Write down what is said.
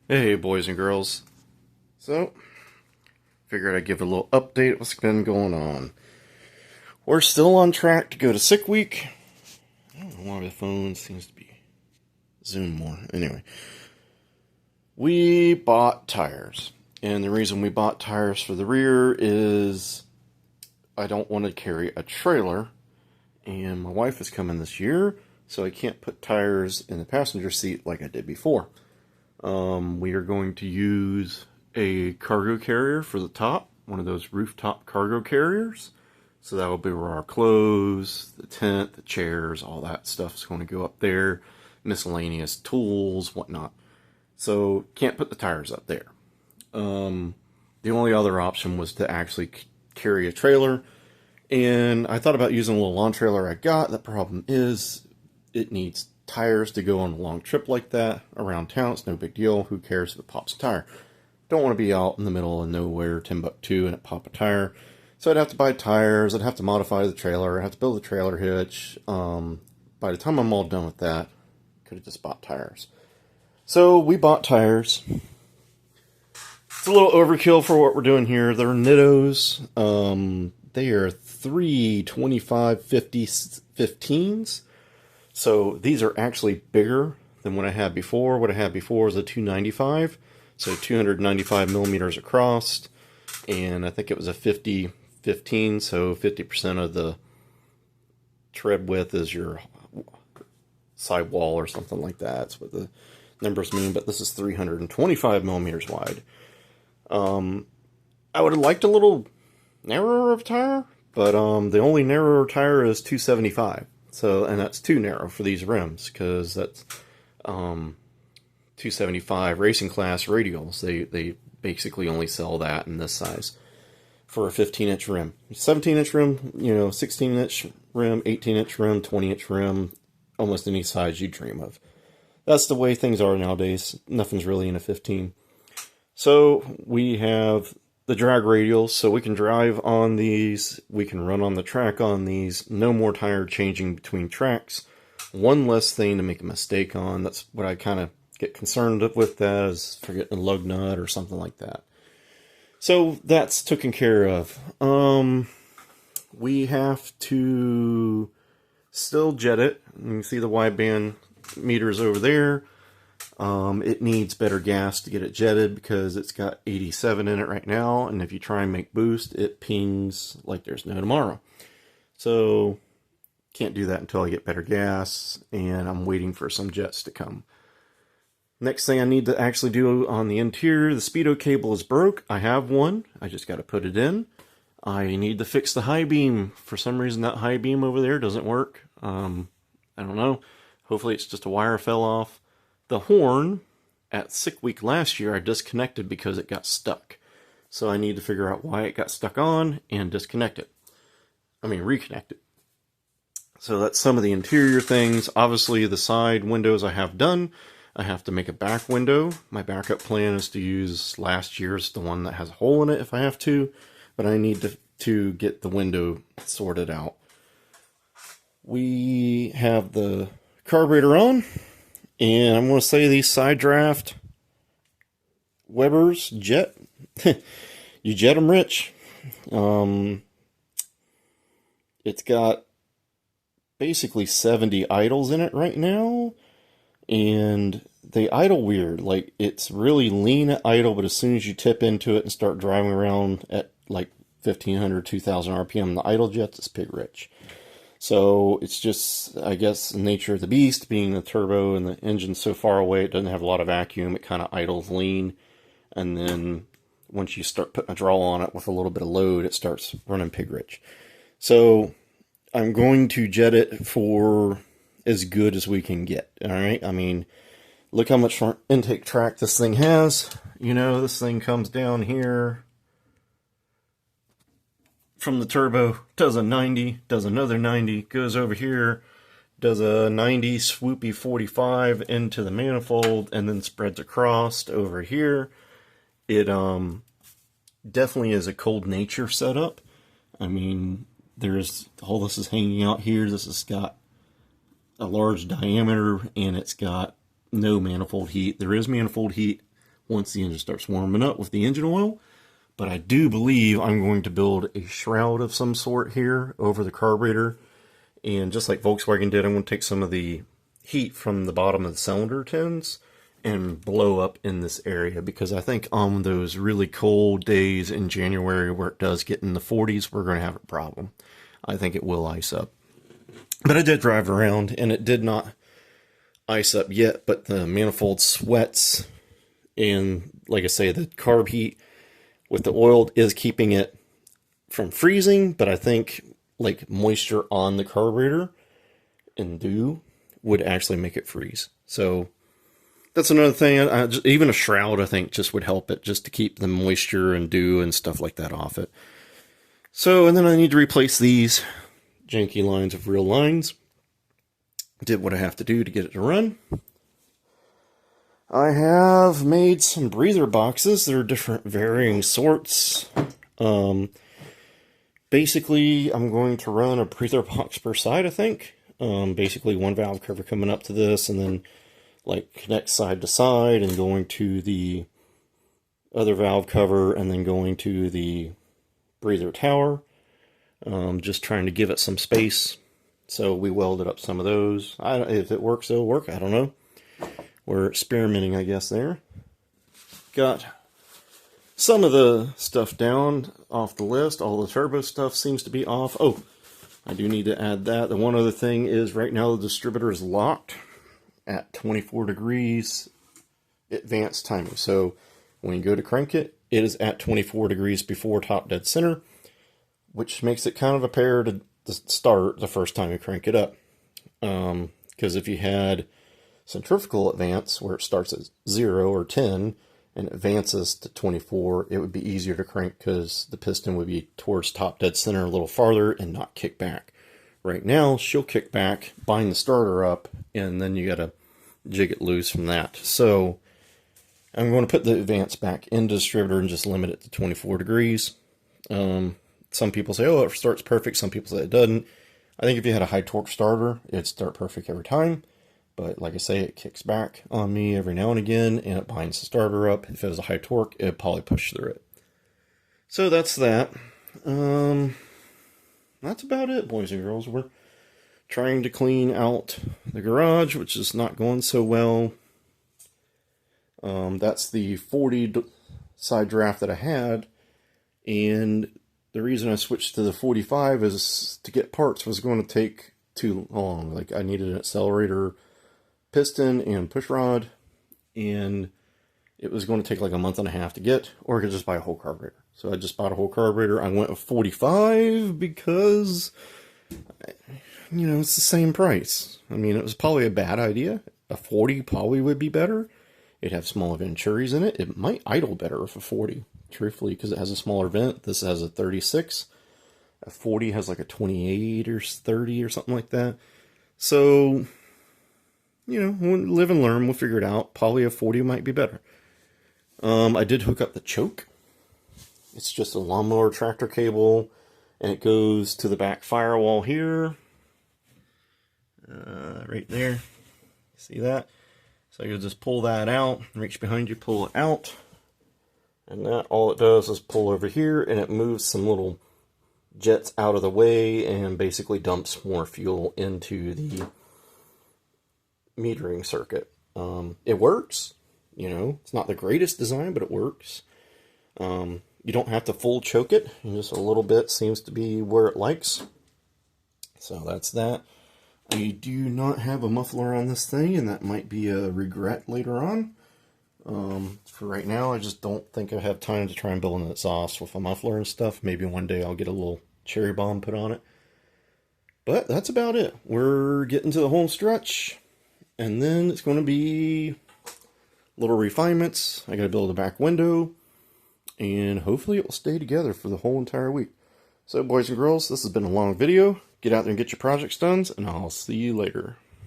Hey, boys and girls. So, figured I'd give a little update of what's been going on. We're still on track to go to sick week. I don't know why the phone seems to be zoom more. Anyway, we bought tires. And the reason we bought tires for the rear is I don't want to carry a trailer. And my wife is coming this year, so I can't put tires in the passenger seat like I did before. We are going to use a cargo carrier for the top, one of those rooftop cargo carriers. So that will be where our clothes, the tent, the chairs, all that stuff is going to go up there. Miscellaneous tools, whatnot. So can't put the tires up there. The only other option was to actually carry a trailer. And I thought about using a little lawn trailer I got. The problem is it needs tires to go on a long trip like that around town. It's no big deal. Who cares if it pops a tire? Don't want to be out in the middle of nowhere, Timbuktu, and it pop a tire. So I'd have to buy tires. I'd have to modify the trailer. I'd have to build a trailer hitch. By the time I'm all done with that, I could have just bought tires. So we bought tires. It's a little overkill for what we're doing here. They're Nittos. They are 325 50 15s. So these are actually bigger than what I had before. What I had before was a 295, so 295 millimeters across, and I think it was a 50-15, so 50% of the tread width is your sidewall or something like that. That's what the numbers mean, but this is 325 millimeters wide. I would have liked a little narrower of tire, but the only narrower tire is 275. So, and that's too narrow for these rims, because that's 275 racing class radials. They basically only sell that in this size for a 15-inch rim. 17-inch rim, 16-inch rim, 18-inch rim, 20-inch rim, almost any size you dream of. That's the way things are nowadays. Nothing's really in a 15. So we have the drag radials, so we can drive on these, we can run on the track on these, no more tire changing between tracks. One less thing to make a mistake on. That's what I kind of get concerned with, that is forgetting a lug nut or something like that. So that's taken care of. We have to still jet it. You can see the wideband meters over there. It needs better gas to get it jetted because it's got 87 in it right now, and if you try and make boost, it pings like there's no tomorrow. So can't do that until I get better gas, and I'm waiting for some jets to come. Next thing I need to actually do on the interior, the speedo cable is broke. I have one. I just got to put it in. I need to fix the high beam. For some reason, that high beam over there doesn't work. I don't know. Hopefully it's just a wire fell off. The horn, at sick week last year, I disconnected because it got stuck. So I need to figure out why it got stuck on and disconnect it. Reconnect it. So that's some of the interior things. Obviously, the side windows I have done. I have to make a back window. My backup plan is to use last year's, the one that has a hole in it if I have to. But I need to get the window sorted out. We have the carburetor on. And I'm going to say these side draft Weber's jet. You jet them rich. It's got basically 70 idles in it right now. And they idle weird. Like, it's really lean at idle, but as soon as you tip into it and start driving around at like 1500, 2000 RPM, the idle jets is pig rich. So it's just, I guess, the nature of the beast, being the turbo and the engine so far away, it doesn't have a lot of vacuum. It kind of idles lean. And then once you start putting a draw on it with a little bit of load, it starts running pig rich. So I'm going to jet it for as good as we can get. All right. Look how much front intake track this thing has. This thing comes down here from the turbo, does a 90, does another 90, goes over here, does a 90 swoopy 45 into the manifold, and then spreads across over here. It definitely is a cold nature setup. There's all this is hanging out here. This has got a large diameter, and it's got no manifold heat. There is manifold heat once the engine starts warming up with the engine oil. But I do believe I'm going to build a shroud of some sort here over the carburetor. And just like Volkswagen did, I'm going to take some of the heat from the bottom of the cylinder tins and blow up in this area, because I think on those really cold days in January where it does get in the 40s, we're going to have a problem. I think it will ice up. But I did drive around and it did not ice up yet, but the manifold sweats, and like I say, the carb heat with the oil is keeping it from freezing, but I think like moisture on the carburetor and dew would actually make it freeze. So that's another thing. Even a shroud, I think, just would help it, just to keep the moisture and dew and stuff like that off it. So, and then I need to replace these janky lines of real lines. Did what I have to do to get it to run. I have made some breather boxes. They're different varying sorts. Basically, I'm going to run a breather box per side, I think. Basically, one valve cover coming up to this, and then like connect side to side, and going to the other valve cover, and then going to the breather tower. Just trying to give it some space. So we welded up some of those. If it works, it'll work. I don't know. We're experimenting, I guess, there. Got some of the stuff down off the list. All the turbo stuff seems to be off. Oh, I do need to add that. The one other thing is right now the distributor is locked at 24 degrees advanced timing. So when you go to crank it, it is at 24 degrees before top dead center, which makes it kind of a pair to start the first time you crank it up. Because if you had centrifugal advance where it starts at 0 or 10 and advances to 24, it would be easier to crank because the piston would be towards top dead center a little farther and not kick back. Right now, she'll kick back, bind the starter up, and then you gotta jig it loose from that. So I'm going to put the advance back into the distributor and just limit it to 24 degrees. Some people say, oh, it starts perfect. Some people say it doesn't. I think if you had a high torque starter, it'd start perfect every time. But like I say, it kicks back on me every now and again, and it binds the starter up. If it was a high torque, it'd probably push through it. So that's that. That's about it, boys and girls. We're trying to clean out the garage, which is not going so well. That's the 40 side draft that I had, and the reason I switched to the 45 is to get parts was going to take too long. Like, I needed an accelerator piston and push rod, and it was going to take like a month and a half to get, or I could just buy a whole carburetor. So I just bought a whole carburetor. I went with 45 because, you know, it's the same price. I mean, it was probably a bad idea. A 40 probably would be better. It'd have smaller venturis in it. It might idle better with a 40, truthfully, because it has a smaller vent. This has a 36. A 40 has like a 28 or 30 or something like that. So, you know, we'll live and learn. We'll figure it out. Probably a 40 might be better. I did hook up the choke. It's just a lawnmower tractor cable, and it goes to the back firewall here. Right there. See that? So you'll just pull that out, reach behind you, pull it out. And that, all it does is pull over here, and it moves some little jets out of the way and basically dumps more fuel into the metering circuit. It works. You know, it's not the greatest design, but it works. You don't have to full choke it. Just a little bit seems to be where it likes. So that's that. I do not have a muffler on this thing, and that might be a regret later on. For right now, I just don't think I have time to try and build an exhaust with a muffler and stuff. Maybe one day I'll get a little cherry bomb put on it. But that's about it. We're getting to the home stretch, and then it's going to be little refinements. I got to build a back window, and hopefully it will stay together for the whole entire week. So, boys and girls, this has been a long video. Get out there and get your projects done, and I'll see you later.